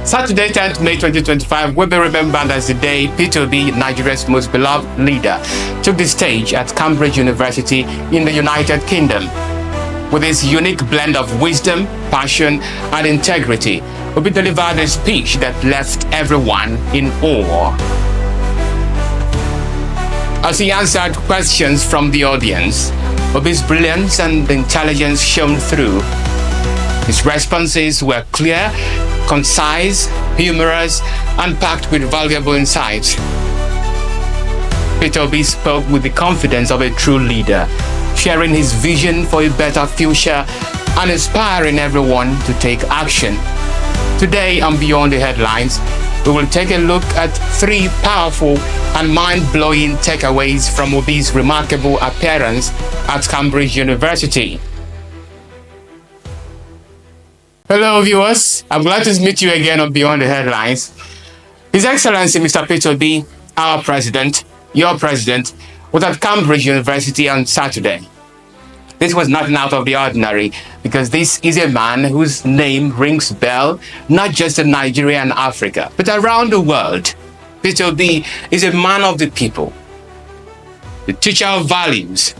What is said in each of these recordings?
Saturday, 10th May 2025 will be remembered as the day Peter Obi, Nigeria's most beloved leader, took the stage at Cambridge University in the United Kingdom. With his unique blend of wisdom, passion, and integrity, Obi delivered a speech that left everyone in awe. As he answered questions from the audience, Obi's brilliance and intelligence shone through. His responses were clear, concise, humorous, and packed with valuable insights. Peter Obi spoke with the confidence of a true leader, sharing his vision for a better future and inspiring everyone to take action. Today on Beyond the Headlines, we will take a look at 3 powerful and mind-blowing takeaways from Obi's remarkable appearance at Cambridge University. Hello viewers, I'm glad to meet you again on Beyond the Headlines. His Excellency Mr. Peter Obi, our president, your president, was at Cambridge University on Saturday. This was nothing out of the ordinary because this is a man whose name rings bell not just in Nigeria and Africa, but around the world. Peter Obi is a man of the people, the teacher of values,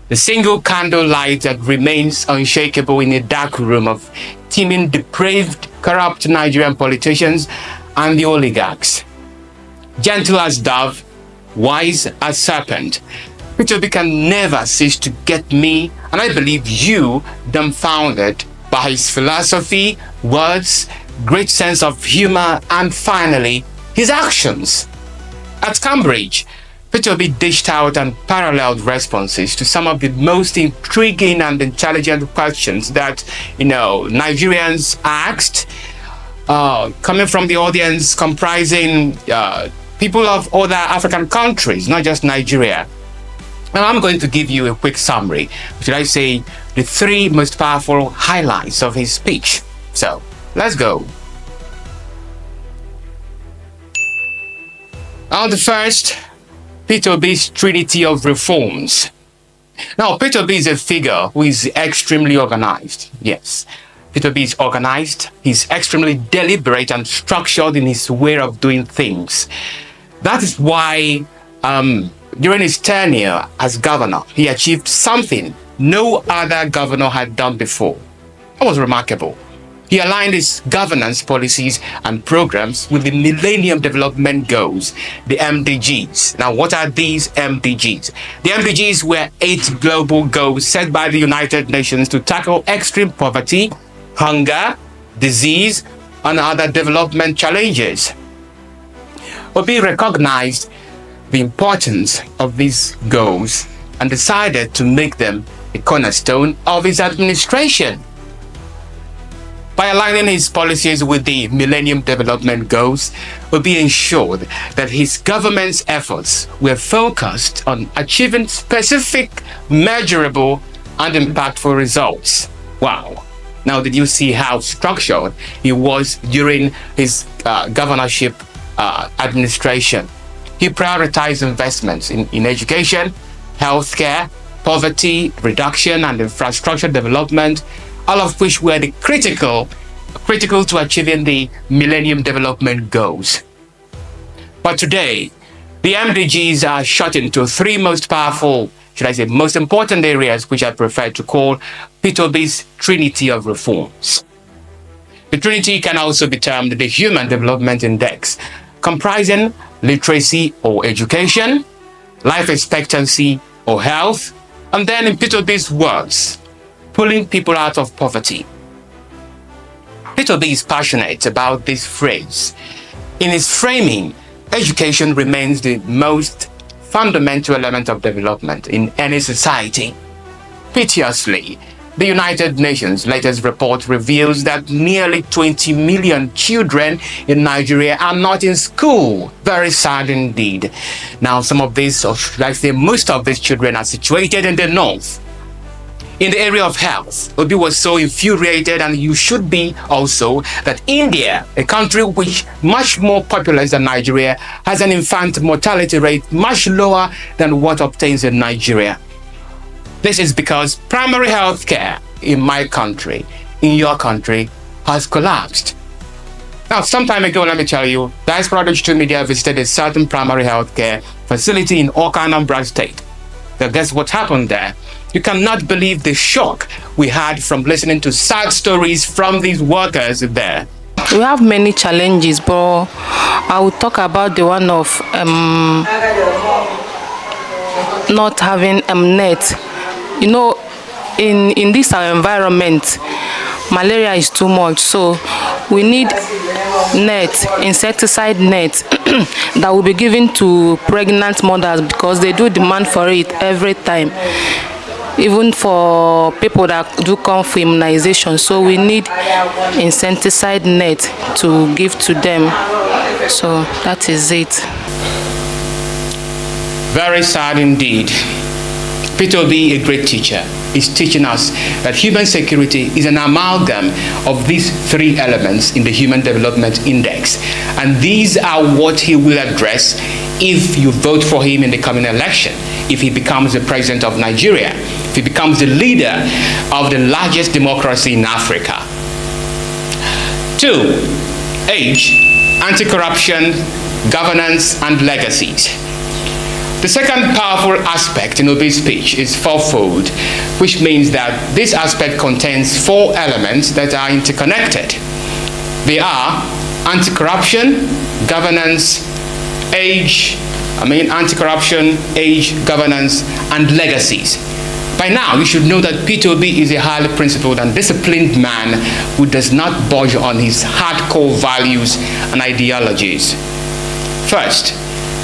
the single candle light that remains unshakable in a dark room of teeming depraved, corrupt Nigerian politicians and the oligarchs. Gentle as dove, wise as serpent, Peter Obi can never cease to get me, and I believe you, dumbfounded by his philosophy, words, great sense of humor, and finally, his actions. At Cambridge, Peter Obi dished out unparalleled responses to some of the most intriguing and intelligent questions that, Nigerians asked, coming from the audience comprising people of other African countries, not just Nigeria. Now I'm going to give you a quick summary, should I say, the 3 most powerful highlights of his speech. So, let's go. Now the first, Peter Obi's Trinity of Reforms. Now, Peter Obi is a figure who is extremely organized. Yes, Peter Obi is organized. He's extremely deliberate and structured in his way of doing things. That is why during his tenure as governor, he achieved something no other governor had done before. That was remarkable. He aligned his governance policies and programs with the Millennium Development Goals, the MDGs. Now, what are these MDGs? The MDGs were 8 global goals set by the United Nations to tackle extreme poverty, hunger, disease, and other development challenges. Obi recognized the importance of these goals and decided to make them a cornerstone of his administration. By aligning his policies with the Millennium Development Goals, Obi ensured that his government's efforts were focused on achieving specific, measurable, and impactful results. Wow. Now, did you see how structured he was during his governorship administration? He prioritized investments in education, healthcare, poverty reduction, and infrastructure development, all of which were the critical to achieving the Millennium Development Goals. But today, the MDGs are shot into 3 most powerful, most important areas, which I prefer to call Peter Obi's Trinity of Reforms. The Trinity can also be termed the Human Development Index, comprising literacy or education, life expectancy or health, and then in Peter Obi's words, pulling people out of poverty. Peter Obi is passionate about this phrase. In his framing, education remains the most fundamental element of development in any society. Piteously, the United Nations latest report reveals that nearly 20 million children in Nigeria are not in school. Very sad indeed. Now, some of these, or should I say most of these children, are situated in the north. In the area of health, Obi was so infuriated, and you should be also, that India, a country which much more populous than Nigeria, has an infant mortality rate much lower than what obtains in Nigeria. This is because primary health care in my country, in your country, has collapsed. Now, some time ago, let me tell you, Diaspora Digital Media visited a certain primary healthcare facility in Awka, Anambra State. Now, guess what happened there? You cannot believe the shock we had from listening to sad stories from these workers there. We have many challenges, but I will talk about the one of not having net. You know, in this our environment, malaria is too much, so we need net, insecticide net that will be given to pregnant mothers because they do demand for it every time, even for people that do come for immunization. So we need insecticide net to give to them. So that is it. Very sad indeed. Peter Obi, a great teacher, is teaching us that human security is an amalgam of these three elements in the Human Development Index. And these are what he will address if you vote for him in the coming election, if he becomes the president of Nigeria, if he becomes the leader of the largest democracy in Africa. 2. Age, anti-corruption, governance, and legacies. The second powerful aspect in Obi's speech is fourfold, which means that this aspect contains 4 elements that are interconnected. They are anti-corruption, governance, anti-corruption, age, governance, and legacies. By now, you should know that Peter Obi is a highly principled and disciplined man who does not budge on his hardcore values and ideologies. First,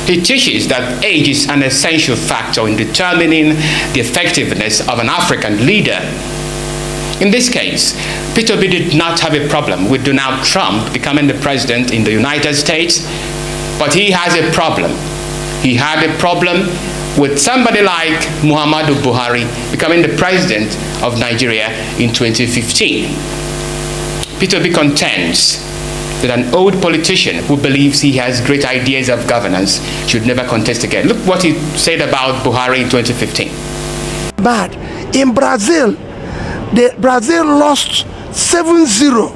he teaches that age is an essential factor in determining the effectiveness of an African leader. In this case, Peter Obi did not have a problem with Donald Trump becoming the president in the United States, but he has a problem. He had a problem with somebody like Muhammadu Buhari becoming the president of Nigeria in 2015. Peter Obi contends that an old politician who believes he has great ideas of governance should never contest again. Look what he said about Buhari in 2015. But in Brazil, Brazil lost 7-0.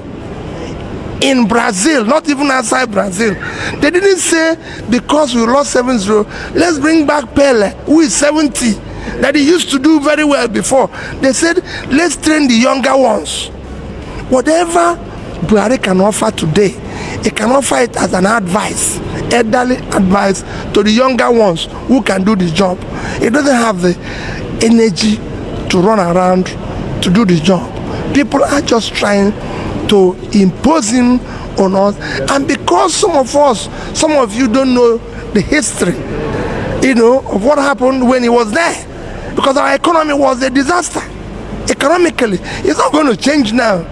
In Brazil, not even outside Brazil. They didn't say because we lost 7-0, let's bring back Pele, who is 70, that he used to do very well before. They said, let's train the younger ones. Whatever Buhari can offer today, he can offer it as an advice, elderly advice to the younger ones who can do the job. He doesn't have the energy to run around to do the job. People are just trying to impose him on us, and because some of you don't know the history, of what happened when he was there, because our economy was a disaster. Economically, it's not going to change now.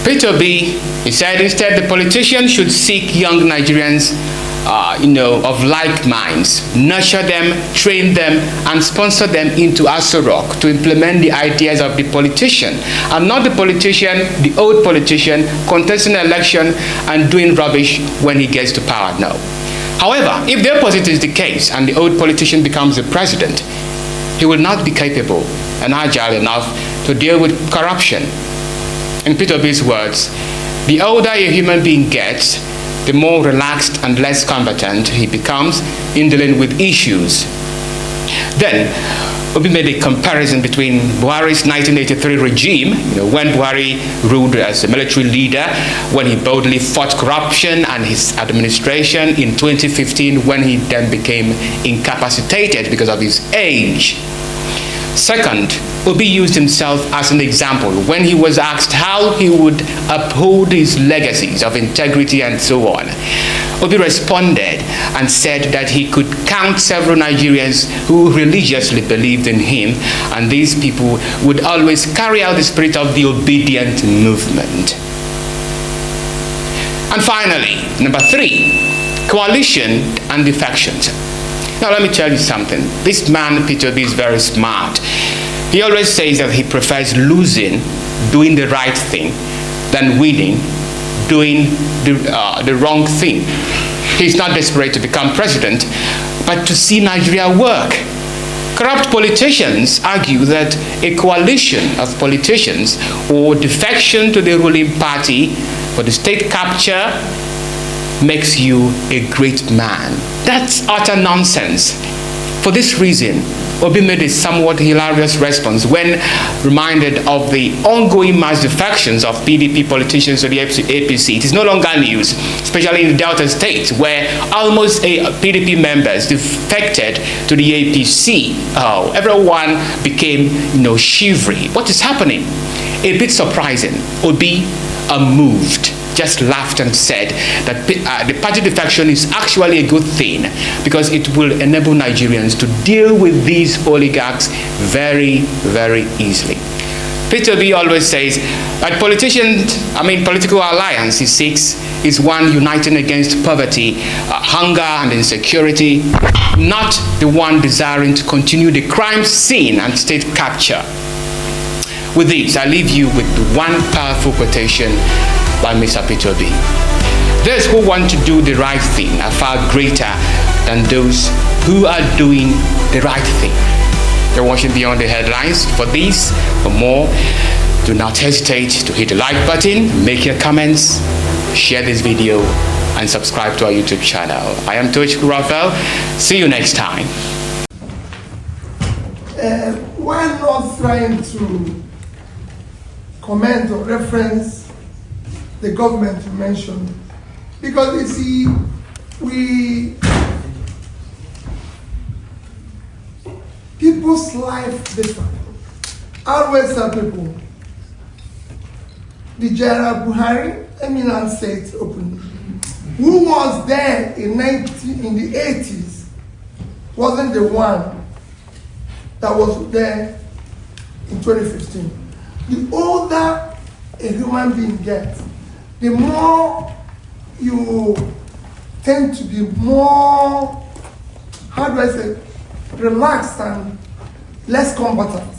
Peter Obi, he said instead the politicians should seek young Nigerians of like minds, nurture them, train them, and sponsor them into Aso Rock to implement the ideas of the politician, and not the politician, the old politician, contesting an election and doing rubbish when he gets to power. No. However, if the opposite is the case and the old politician becomes the president, he will not be capable and agile enough to deal with corruption. In Peter Obi's words, the older a human being gets, the more relaxed and less competent he becomes in dealing with issues. Then, Obi made a comparison between Buhari's 1983 regime, when Buhari ruled as a military leader, when he boldly fought corruption, and his administration in 2015, when he then became incapacitated because of his age. Second, Obi used himself as an example when he was asked how he would uphold his legacies of integrity and so on. Obi responded and said that he could count several Nigerians who religiously believed in him, and these people would always carry out the spirit of the obedient movement. And finally, number 3, coalition and defections. Now let me tell you something. This man, Peter Obi, is very smart. He always says that he prefers losing, doing the right thing, than winning, doing the wrong thing. He's not desperate to become president, but to see Nigeria work. Corrupt politicians argue that a coalition of politicians or defection to the ruling party for the state capture makes you a great man. That's utter nonsense. For this reason, Obi made a somewhat hilarious response when reminded of the ongoing mass defections of PDP politicians to the APC. It is no longer news, especially in the Delta State, where almost PDP members defected to the APC. Oh, everyone became, shivery. What is happening? A bit surprising. Obi, unmoved, just laughed and said that the party defection is actually a good thing because it will enable Nigerians to deal with these oligarchs very, very easily. Peter B always says that political alliance he seeks is one uniting against poverty, hunger and insecurity, not the one desiring to continue the crime scene and state capture. With this, I leave you with one powerful quotation by Mr. Peter B. Those who want to do the right thing are far greater than those who are doing the right thing. You're watching Beyond the Headlines. For this, for more, do not hesitate to hit the like button, make your comments, share this video, and subscribe to our YouTube channel. I am Tochukwu Raphael. See you next time. While not trying to comment or reference the government you mentioned, because you see, people's life differ. I always tell people, the General Buhari, eminent state openly, who was there in the 80s, wasn't the one that was there in 2015. The older a human being gets, the more you tend to be more, relaxed and less combatant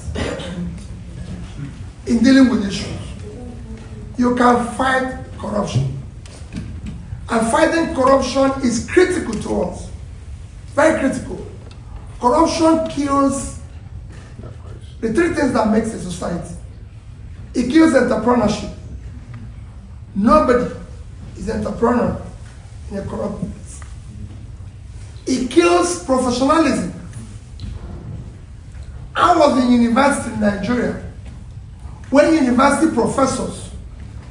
in dealing with issues. You can fight corruption. And fighting corruption is critical to us. Very critical. Corruption kills the three things that makes a society. It kills entrepreneurship. Nobody is entrepreneur in a corrupt place. It kills professionalism. I was in university in Nigeria when university professors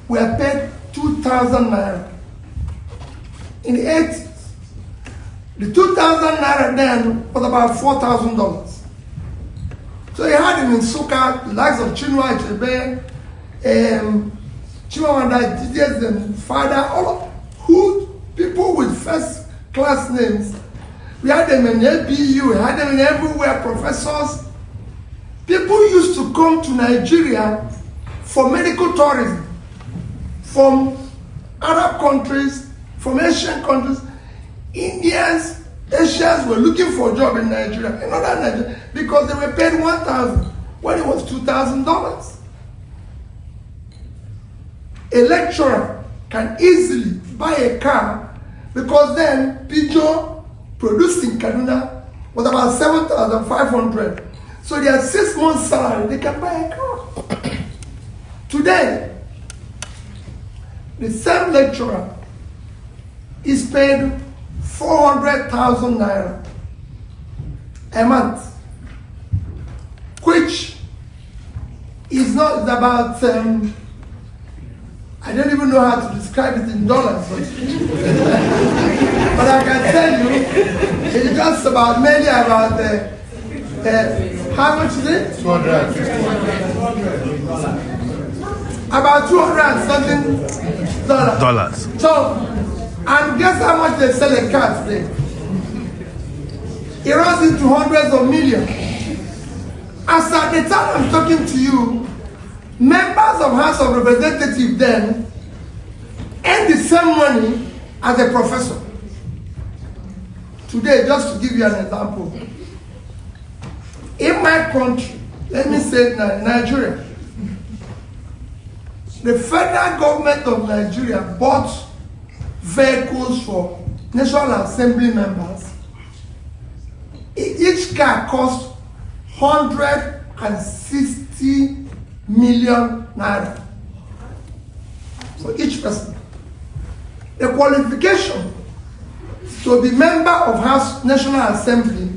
were paid 2,000 naira in the 80s. The 2,000 naira then was about $4,000. So you had him in Suka, the likes of Chinua Achebe, Chimamanda Adichie's father, all of who people with first class names. We had them in ABU, we had them in everywhere, professors. People used to come to Nigeria for medical tourism from Arab countries, from Asian countries. Indians, Asians were looking for a job in Nigeria, in other Nigeria, because they were paid $1,000 when it was $2,000. A lecturer can easily buy a car because then Pijo produced in Kaduna was about 7,500. So their 6 months salary, they can buy a car. Today, the same lecturer is paid 400,000 naira a month, which is not about, I don't even know how to describe it in dollars, but I can tell you, it's just about maybe about, how much is it? 250. About 200 and something dollars. So, and guess how much they sell a car today? It runs into hundreds of millions. As at the time I'm talking to you, members of House of Representatives then earn the same money as a professor. Today, just to give you an example, in my country, let me say Nigeria, the federal government of Nigeria bought vehicles for National Assembly members. Each car cost 160 million naira for each person. The qualification to be member of House National Assembly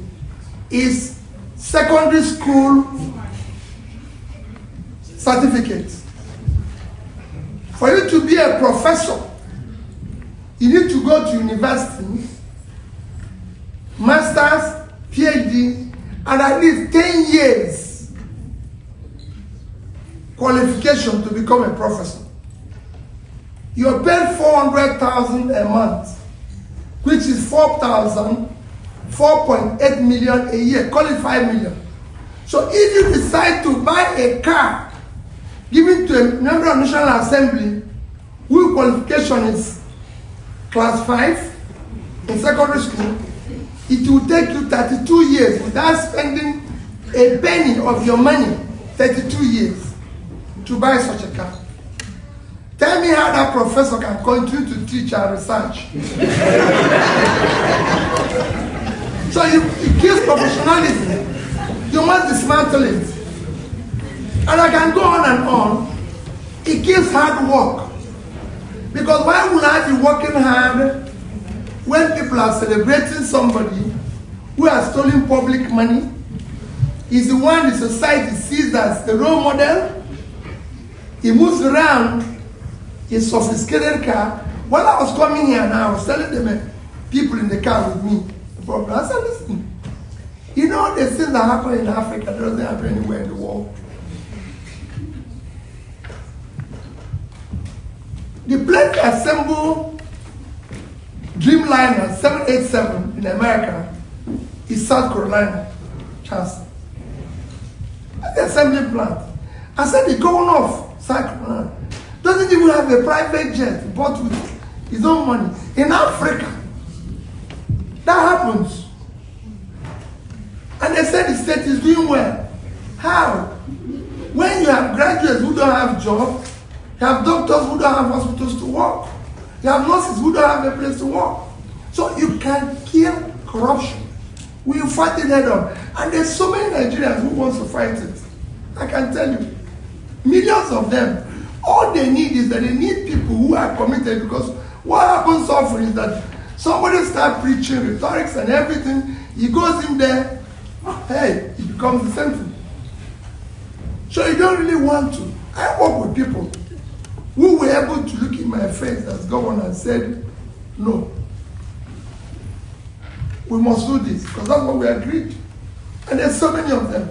is secondary school certificate. For you to be a professor, you need to go to university, master's, PhD, and at least 10 years qualification to become a professor. You're paid 400,000 a month, which is 4.8 million a year, call it 5 million. So if you decide to buy a car given to a member of National Assembly whose qualification is class 5 in secondary school, it will take you 32 years without spending a penny of your money, 32 years, to buy such a car. Tell me how that professor can continue to teach and research. So it kills professionalism. You must dismantle it. And I can go on and on. It kills hard work. Because why would I be working hard when people are celebrating somebody who has stolen public money, is the one the society sees as the role model? He moves around in a sophisticated car. When I was coming here and I was telling them, people in the car with me, I said, listen, you know the things that happen in Africa doesn't happen anywhere in the world. The plane to assemble Dreamliner 787 in America is South Carolina, Charleston. That's the assembly plant. I said the governor of South Carolina doesn't even have a private jet bought with his own money. In Africa, that happens. And they said the state is doing well. How? When you have graduates who don't have jobs, you have doctors who don't have hospitals to work, you have nurses who don't have a place to work. So you can kill corruption. We fight it head on. And there's so many Nigerians who want to fight it. I can tell you, millions of them. All they need is that they need people who are committed, because what happens often is that somebody starts preaching rhetorics and everything, he goes in there, hey, it becomes the same thing. So you don't really want to. I work with people who were able to look in my face as governor and said, no, we must do this, because that's what we agreed. And there's so many of them.